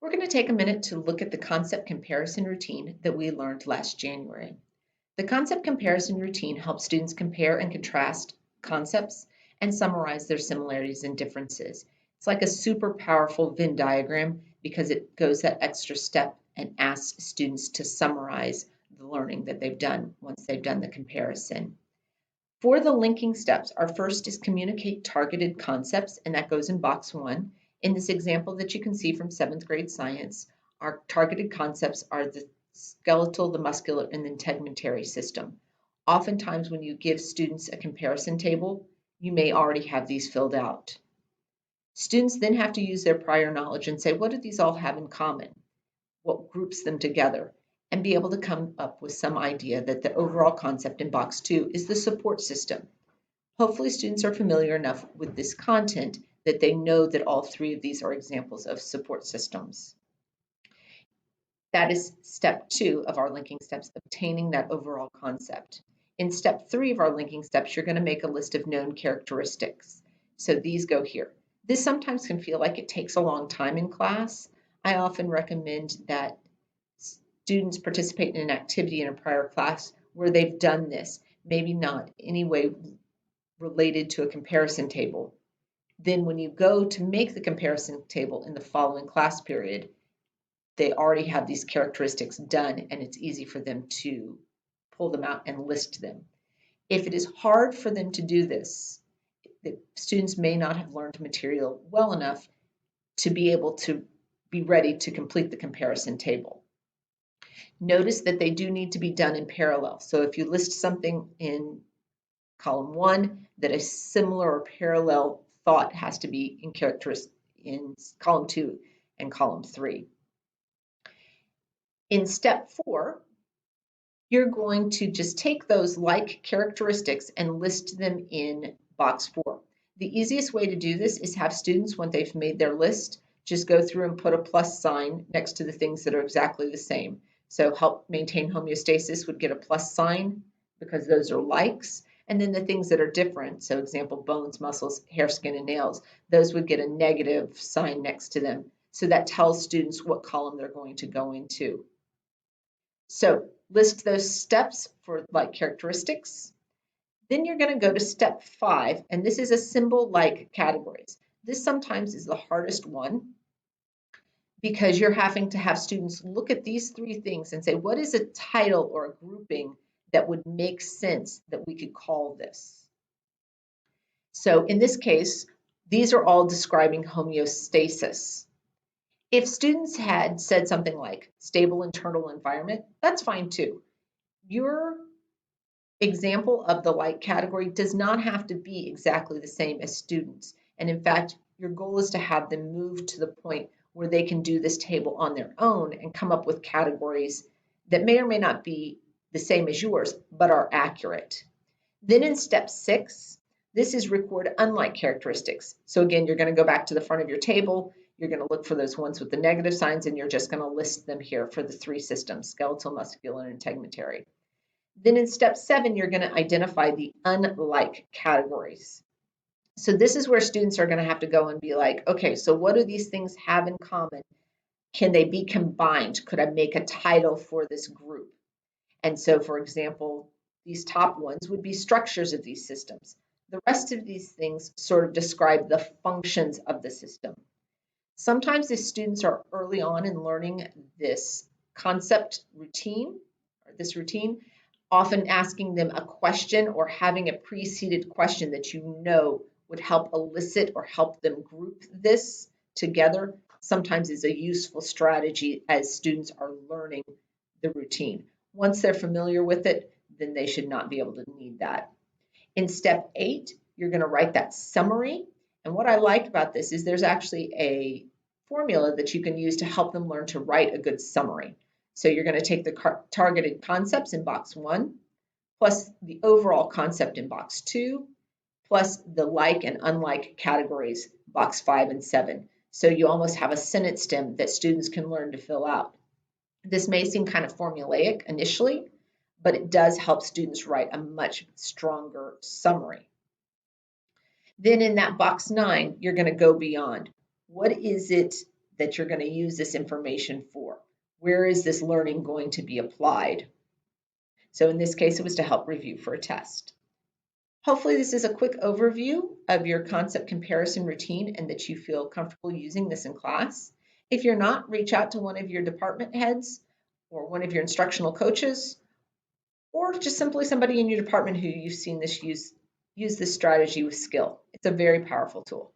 We're going to take a minute to look at the concept comparison routine that we learned last January. The concept comparison routine helps students compare and contrast concepts and summarize their similarities and differences. It's like a super powerful Venn diagram because it goes that extra step and asks students to summarize the learning that they've done once they've done the comparison. For the linking steps, our first is communicate targeted concepts, and that goes in box 1. In this example that you can see from 7th grade science, our targeted concepts are the skeletal, the muscular, and the integumentary system. Oftentimes when you give students a comparison table, you may already have these filled out. Students then have to use their prior knowledge and say, what do these all have in common? What groups them together? And be able to come up with some idea that the overall concept in box 2 is the support system. Hopefully students are familiar enough with this content that they know that all 3 of these are examples of support systems. That is step 2 of our linking steps, obtaining that overall concept. In step 3 of our linking steps, you're going to make a list of known characteristics. So these go here. This sometimes can feel like it takes a long time in class. I often recommend that students participate in an activity in a prior class where they've done this, maybe not any way related to a comparison table. Then when you go to make the comparison table in the following class period, they already have these characteristics done and it's easy for them to pull them out and list them. If it is hard for them to do this, the students may not have learned material well enough to be able to be ready to complete the comparison table. Notice that they do need to be done in parallel. So if you list something in column 1, that a similar or parallel thought has to be in column 2 and column 3. In step 4, you're going to just take those like characteristics and list them in box 4. The easiest way to do this is have students, when they've made their list, just go through and put a plus sign next to the things that are exactly the same. So help maintain homeostasis would get a plus sign because those are likes. And then the things that are different, so example, bones, muscles, hair, skin, and nails, those would get a negative sign next to them. So that tells students what column they're going to go into. So list those steps for like characteristics. Then you're going to go to step 5, and this is a symbol like categories. This sometimes is the hardest one because you're having to have students look at these 3 things and say, what is a title or a grouping that would make sense that we could call this? So in this case, these are all describing homeostasis. If students had said something like stable internal environment, that's fine too. Your example of the like category does not have to be exactly the same as students. And in fact, your goal is to have them move to the point where they can do this table on their own and come up with categories that may or may not be the same as yours, but are accurate. Then in step 6, this is record unlike characteristics. So again, you're going to go back to the front of your table. You're going to look for those ones with the negative signs, and you're just going to list them here for the 3 systems, skeletal, muscular, and integumentary. Then in step 7, you're going to identify the unlike categories. So this is where students are going to have to go and be like, okay, so what do these things have in common? Can they be combined? Could I make a title for this group? And so, for example, these top ones would be structures of these systems. The rest of these things sort of describe the functions of the system. Sometimes if students are early on in learning this concept routine, or this routine, often asking them a question or having a preceded question that you know would help elicit or help them group this together sometimes is a useful strategy as students are learning the routine. Once they're familiar with it, then they should not be able to need that. In step 8, you're going to write that summary. And what I like about this is there's actually a formula that you can use to help them learn to write a good summary. So you're going to take the targeted concepts in box 1, plus the overall concept in box 2, plus the like and unlike categories, box 5 and 7. So you almost have a sentence stem that students can learn to fill out. This may seem kind of formulaic initially, but it does help students write a much stronger summary. Then in that box 9, you're going to go beyond. What is it that you're going to use this information for. Where is this learning going to be applied? So in this case, it was to help review for a test. Hopefully this is a quick overview of your concept comparison routine and that you feel comfortable using this in class. If you're not, reach out to one of your department heads or one of your instructional coaches, or just simply somebody in your department who you've seen this use this strategy with skill. It's a very powerful tool.